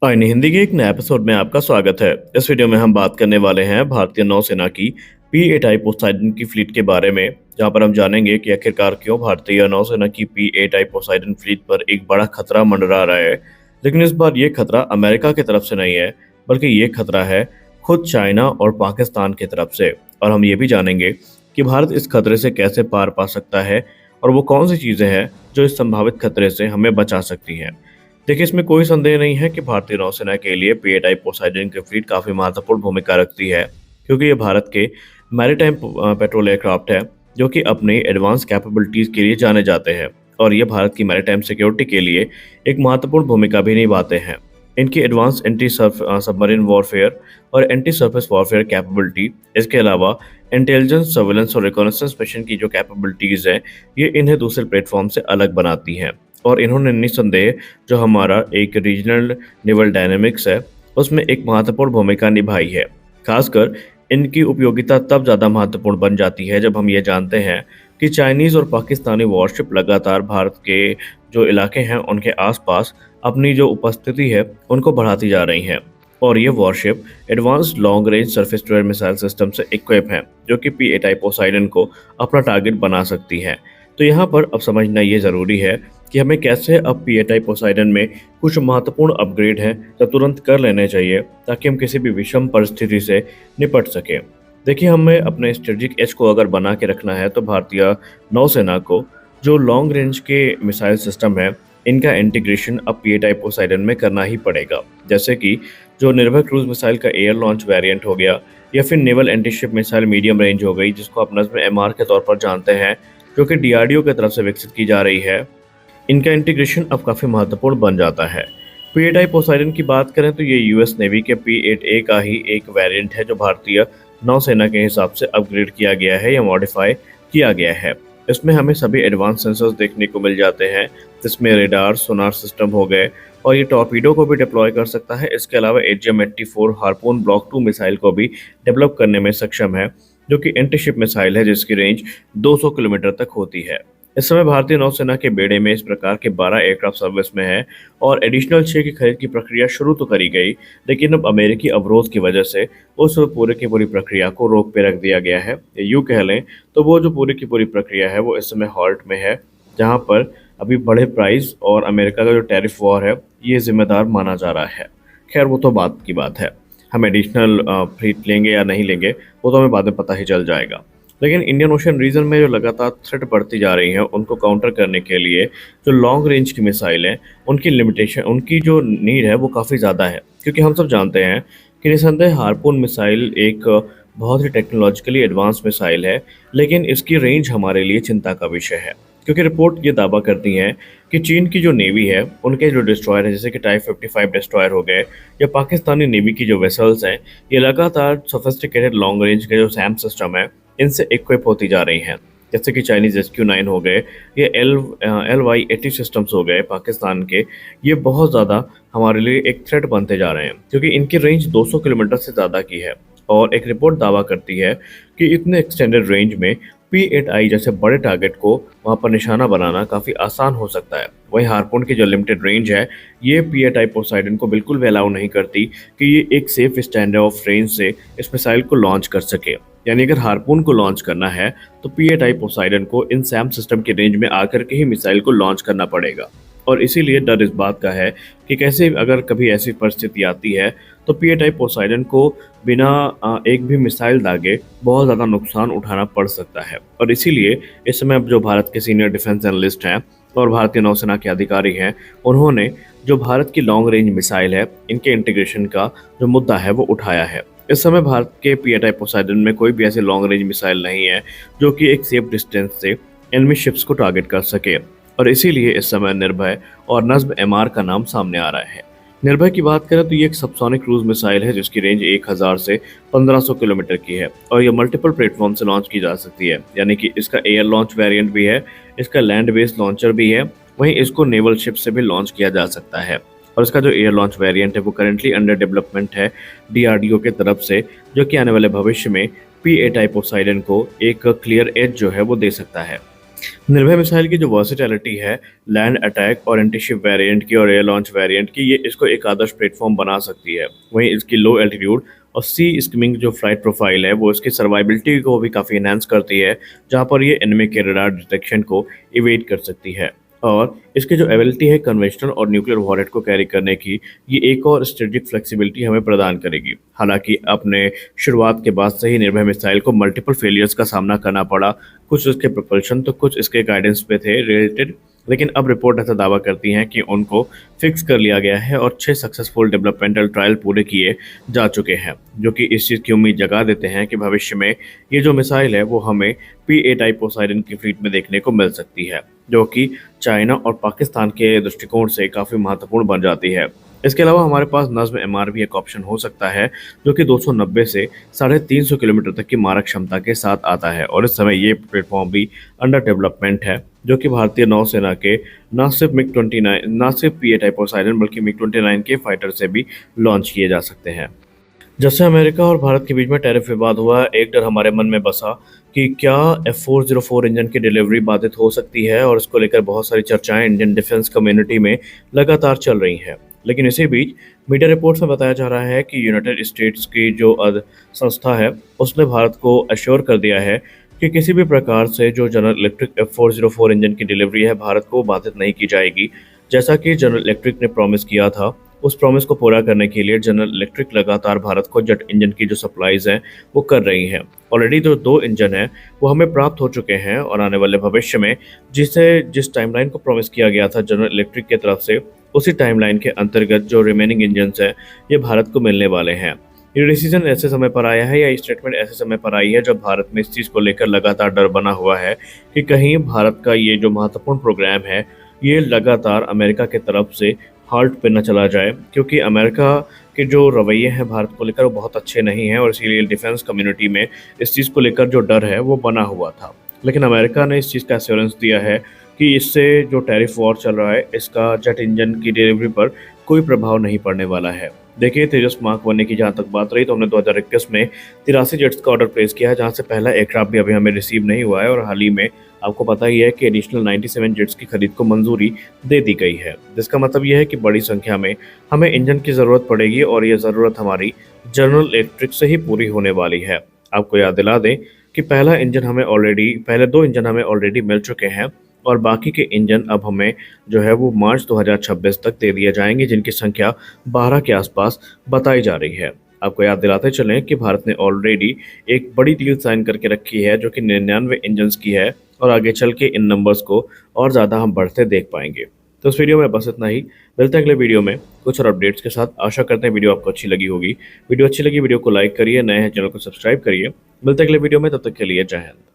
इन हिंदी के एक नए एपिसोड में आपका स्वागत है। इस वीडियो में हम बात करने वाले हैं भारतीय नौसेना की P-8I पोसाइडन की फ्लीट के बारे में, जहां पर हम जानेंगे कि आखिरकार क्यों भारतीय नौसेना की P-8I पोसाइडन फ्लीट पर एक बड़ा खतरा मंडरा रहा है। लेकिन इस बार ये खतरा अमेरिका की तरफ से नहीं है, बल्कि ये खतरा है खुद चाइना और पाकिस्तान की तरफ से। और हम ये भी जानेंगे कि भारत इस खतरे से कैसे पार पा सकता है और वो कौन सी चीजें हैं जो इस संभावित खतरे से हमें बचा सकती हैं। देखिए, इसमें कोई संदेह नहीं है कि भारतीय नौसेना के लिए P-8I पोसाइडन की फ्लीट काफी महत्वपूर्ण भूमिका रखती है, क्योंकि ये भारत के मैरीटाइम पेट्रोल एयरक्राफ्ट है जो कि अपनी एडवांस कैपेबिलिटीज के लिए जाने जाते हैं, और ये भारत की मैरीटाइम सिक्योरिटी के लिए एक महत्वपूर्ण भूमिका भी निभाते हैं। इनकी एडवांस एंटी सबमरीन वॉरफेयर और एंटी सरफेस वॉरफेयर कैपेबिलिटी, इसके अलावा इंटेलिजेंस, सर्वेलेंस और रिकॉनेसेंस मिशन की जो कैपेबिलिटीज हैं, ये इन्हें दूसरे प्लेटफॉर्म से अलग बनाती हैं। और इन्होंने निस्संदेह जो हमारा एक रीजनल नेवल डायनेमिक्स है, उसमें एक महत्वपूर्ण भूमिका निभाई है। खासकर इनकी उपयोगिता तब ज़्यादा महत्वपूर्ण बन जाती है जब हम ये जानते हैं कि चाइनीज़ और पाकिस्तानी वॉरशिप लगातार भारत के जो इलाके हैं उनके आसपास अपनी जो उपस्थिति है उनको बढ़ाती जा रही हैं। और ये warship advanced long range surface to air missile system से इक्विप हैं, जो कि P-8I पोसाइडन को अपना टारगेट बना सकती हैं। तो यहाँ पर अब समझना ये ज़रूरी है कि हमें कैसे अब P-8I पोसाइडन में कुछ महत्वपूर्ण अपग्रेड हैं जो तुरंत कर लेने चाहिए, ताकि हम किसी भी विषम परिस्थिति से निपट सकें। देखिए, हमें अपने स्ट्रेटेजिक एज को अगर बना के रखना है तो भारतीय नौसेना को जो लॉन्ग रेंज के मिसाइल सिस्टम है, इनका इंटीग्रेशन अब P-8I पोसाइडन में करना ही पड़ेगा। जैसे कि जो निर्भय क्रूज मिसाइल का एयर लॉन्च वेरिएंट हो गया, या फिर naval antiship missile medium range हो गई, जिसको आप नज़्म MR के तौर पर जानते हैं, जो कि DRDO की तरफ से विकसित की जा रही है। इनका इंटीग्रेशन अब काफ़ी महत्वपूर्ण बन जाता है। P-8I पोसाइडन की बात करें तो ये यूएस नेवी के P-8A का ही एक वेरिएंट है, जो भारतीय नौसेना के हिसाब से अपग्रेड किया गया है या मॉडिफाई किया गया है। इसमें हमें सभी एडवांस सेंसर्स देखने को मिल जाते हैं, जिसमें रेडार, सोनार सिस्टम हो गए, और ये टॉर्पीडो को भी डिप्लॉय कर सकता है। इसके अलावा AGM-84 हार्पून ब्लॉक 2 मिसाइल को भी डेवलप करने में सक्षम है, जो कि एंटीशिप मिसाइल है जिसकी रेंज 200 किलोमीटर तक होती है। इस समय भारतीय नौसेना के बेड़े में इस प्रकार के 12 एयरक्राफ्ट सर्विस में है, और एडिशनल 6 की खरीद की प्रक्रिया शुरू तो करी गई, लेकिन अब अमेरिकी अवरोध की वजह से उस पूरे की पूरी प्रक्रिया को रोक पे रख दिया गया है। यूँ कह लें तो वो जो पूरी की पूरी प्रक्रिया है वो इस समय हॉल्ट में है, जहाँ पर अभी बड़े प्राइस और अमेरिका का जो टैरिफ वॉर है ये जिम्मेदार माना जा रहा है। खैर, वो तो बात की बात है। हम एडिशनल फ्लीट लेंगे या नहीं लेंगे वो तो हमें बाद में पता ही चल जाएगा। लेकिन इंडियन ओशन रीजन में जो लगातार थ्रेट बढ़ती जा रही है, उनको काउंटर करने के लिए जो लॉन्ग रेंज की मिसाइल हैं, उनकी लिमिटेशन, उनकी जो नीड है वो काफ़ी ज़्यादा है। क्योंकि हम सब जानते हैं कि निसंदेह हार्पून मिसाइल एक बहुत ही टेक्नोलॉजिकली एडवांस मिसाइल है, लेकिन इसकी रेंज हमारे लिए चिंता का विषय है। क्योंकि रिपोर्ट ये दावा करती हैं कि चीन की जो नेवी है, उनके जो डिस्ट्रॉयर है, जैसे कि टाइप 55 डिस्ट्रॉयर हो गए, या पाकिस्तानी नेवी की जो वेसल्स हैं, ये लगातार सोफिस्टिकेटेड लॉन्ग रेंज के जो सैम सिस्टम है, इनसे इक्विप होती जा रही हैं। जैसे कि चाइनीज SQ-9 हो गए, ये LY-80 सिस्टम्स हो गए पाकिस्तान के। ये बहुत ज़्यादा हमारे लिए एक थ्रेट बनते जा रहे हैं, क्योंकि इनकी रेंज 200 किलोमीटर से ज़्यादा की है। और एक रिपोर्ट दावा करती है कि इतने एक्सटेंडेड रेंज में P-8I जैसे बड़े टारगेट को वहाँ पर निशाना बनाना काफ़ी आसान हो सकता है। वहीं हार्पून की जो लिमिटेड रेंज है, ये P-8I पोसाइडन को बिल्कुल भी अलाउ नहीं करती कि ये एक सेफ स्टैंड ऑफ रेंज से इस मिसाइल को लॉन्च कर सके। यानी अगर हार्पून को लॉन्च करना है तो P-8I पोसाइडन को इन सैम सिस्टम की रेंज में आकर के ही मिसाइल को लॉन्च करना पड़ेगा। और इसीलिए डर इस बात का है कि कैसे अगर कभी ऐसी परिस्थिति आती है तो P-8I पोसाइडन को बिना एक भी मिसाइल दागे बहुत ज़्यादा नुकसान उठाना पड़ सकता है। और इसीलिए इस समय अब जो भारत के सीनियर डिफेंस एनालिस्ट हैं और भारतीय नौसेना के अधिकारी हैं, उन्होंने जो भारत की लॉन्ग रेंज मिसाइल है, इनके इंटीग्रेशन का जो मुद्दा है वो उठाया है। इस समय भारत के P-8I पोसाइडन में कोई भी ऐसी लॉन्ग रेंज मिसाइल नहीं है जो कि एक सेफ डिस्टेंस से एनिमी शिप्स को टारगेट कर सके, और इसीलिए इस समय निर्भय और नज़्म MR का नाम सामने आ रहा है। निर्भय की बात करें तो ये एक सबसोनिक क्रूज मिसाइल है जिसकी रेंज 1000 से 1500 किलोमीटर की है, और ये मल्टीपल प्लेटफॉर्म से लॉन्च की जा सकती है। यानी कि इसका एयर लॉन्च वेरिएंट भी है, इसका लैंड बेस्ड लॉन्चर भी है, वहीं इसको नेवल शिप से भी लॉन्च किया जा सकता है। और इसका जो एयर लॉन्च वेरिएंट है वो करेंटली अंडर डेवलपमेंट है DRDO के तरफ से, जो कि आने वाले भविष्य में P-8I पोसाइडन को एक क्लियर एज जो है वो दे सकता है। निर्भय मिसाइल की जो वर्सेटैलिटी है, लैंड अटैक और एंटी-शिप वेरिएंट की और एयर लॉन्च वेरिएंट की, ये इसको एक आदर्श प्लेटफ़ॉर्म बना सकती है। वहीं इसकी लो एल्टीट्यूड और सी स्किमिंग जो फ्लाइट प्रोफ़ाइल है, वो इसकी सर्वाइवबिलिटी को भी काफ़ी एनहांस करती है, जहाँ पर ये एनिमी के रडार डिटेक्शन को इवेड कर सकती है। और इसकी जो एबिलिटी है कन्वेंशनल और न्यूक्लियर वॉरहेड को कैरी करने की, ये एक और स्ट्रेटेजिक फ्लेक्सिबिलिटी हमें प्रदान करेगी। हालाँकि अपने शुरुआत के बाद से ही निर्भय मिसाइल को मल्टीपल फेलियर्स का सामना करना पड़ा। कुछ इसके propulsion तो कुछ इसके गाइडेंस पे थे रिलेटेड, लेकिन अब रिपोर्ट ऐसा दावा करती हैं कि उनको फिक्स कर लिया गया है और 6 सक्सेसफुल डेवलपमेंटल ट्रायल पूरे किए जा चुके हैं, जो कि इस चीज़ की उम्मीद जगा देते हैं कि भविष्य में ये जो मिसाइल है वो हमें P-8 टाइप पोसाइडन की फ्लीट में देखने को मिल सकती है, जो कि चाइना और पाकिस्तान के दृष्टिकोण से काफ़ी महत्वपूर्ण बन जाती है। इसके अलावा हमारे पास नज़्म एमआर भी एक ऑप्शन हो सकता है, जो कि 290 से 350 किलोमीटर तक की मारक क्षमता के साथ आता है और इस समय ये प्लेटफॉर्म भी अंडर डेवलपमेंट है, जो कि भारतीय नौसेना के न सिर्फ मिग-29 न सिर्फ P-8 टाइप पोसाइडन बल्कि मिग-29 के फाइटर से भी लॉन्च किए जा सकते हैं। जब से अमेरिका और भारत के बीच में टैरिफ विवाद हुआ, एक डर हमारे मन में बसा कि क्या F404 इंजन की डिलीवरी बाधित हो सकती है, और इसको लेकर बहुत सारी चर्चाएं इंडियन डिफेंस कम्युनिटी में लगातार चल रही हैं। लेकिन इसी बीच मीडिया रिपोर्ट्स में बताया जा रहा है कि यूनाइटेड स्टेट्स की जो संस्था है, उसने भारत को अश्योर कर दिया है कि किसी भी प्रकार से जो जनरल इलेक्ट्रिक F404 इंजन की डिलीवरी है, भारत को बाधित नहीं की जाएगी। जैसा कि जनरल इलेक्ट्रिक ने प्रॉमिस किया था, उस प्रॉमिस को पूरा करने के लिए जनरल इलेक्ट्रिक लगातार भारत को जेट इंजन की जो सप्लाईज हैं वो कर रही हैं। ऑलरेडी जो 2 इंजन हैं वो हमें प्राप्त हो चुके हैं और आने वाले भविष्य में जिस टाइमलाइन को प्रॉमिस किया गया था जनरल इलेक्ट्रिक की तरफ से, उसी टाइमलाइन के अंतर्गत जो रिमेनिंग इंजन्स हैं ये भारत को मिलने वाले हैं। ये डिसीजन ऐसे समय पर आया है, या ये स्टेटमेंट ऐसे समय पर आई है जब भारत में इस चीज़ को लेकर लगातार डर बना हुआ है कि कहीं भारत का ये जो महत्वपूर्ण प्रोग्राम है ये लगातार अमेरिका की तरफ से हाल्ट पे न चला जाए, क्योंकि अमेरिका के जो रवैये हैं भारत को लेकर वो बहुत अच्छे नहीं हैं और इसीलिए डिफेंस कम्युनिटी में इस चीज़ को लेकर जो डर है वो बना हुआ था। लेकिन अमेरिका ने इस चीज़ का एश्योरेंस दिया है कि इससे जो टैरिफ वॉर चल रहा है इसका जेट इंजन की डिलीवरी पर कोई प्रभाव नहीं पड़ने वाला है। देखिए, तेजस मार्क 1 की जहाँ तक बात रही तो हमने 2021 में 83 जेट्स का ऑर्डर प्लेस किया है, जहाँ से पहला एयरक्राफ्ट भी अभी हमें रिसीव नहीं हुआ है और हाल ही में आपको पता ही है कि एडिशनल 97 जेट्स की खरीद को मंजूरी दे दी गई है, जिसका मतलब यह है कि बड़ी संख्या में हमें इंजन की ज़रूरत पड़ेगी और ये ज़रूरत हमारी जनरल इलेक्ट्रिक से ही पूरी होने वाली है। आपको याद दिला दें कि पहले 2 इंजन हमें ऑलरेडी मिल चुके हैं और बाकी के इंजन अब हमें जो है वो मार्च 2026 तक दे दिए जाएंगे, जिनकी संख्या 12 के आसपास बताई जा रही है। आपको याद दिलाते चलें कि भारत ने ऑलरेडी एक बड़ी डील साइन करके रखी है, जो कि 99 इंजन्स की है और आगे चल के इन नंबर्स को और ज़्यादा हम बढ़ते देख पाएंगे। तो इस वीडियो में बस इतना ही। मिलते हैं अगले वीडियो में कुछ और अपडेट्स के साथ। आशा करते हैं वीडियो आपको अच्छी लगी होगी। वीडियो अच्छी लगी वीडियो को लाइक करिए, नए हैं चैनल को सब्सक्राइब करिए। मिलते हैं अगले वीडियो में, तब तक के लिए जय हिंद।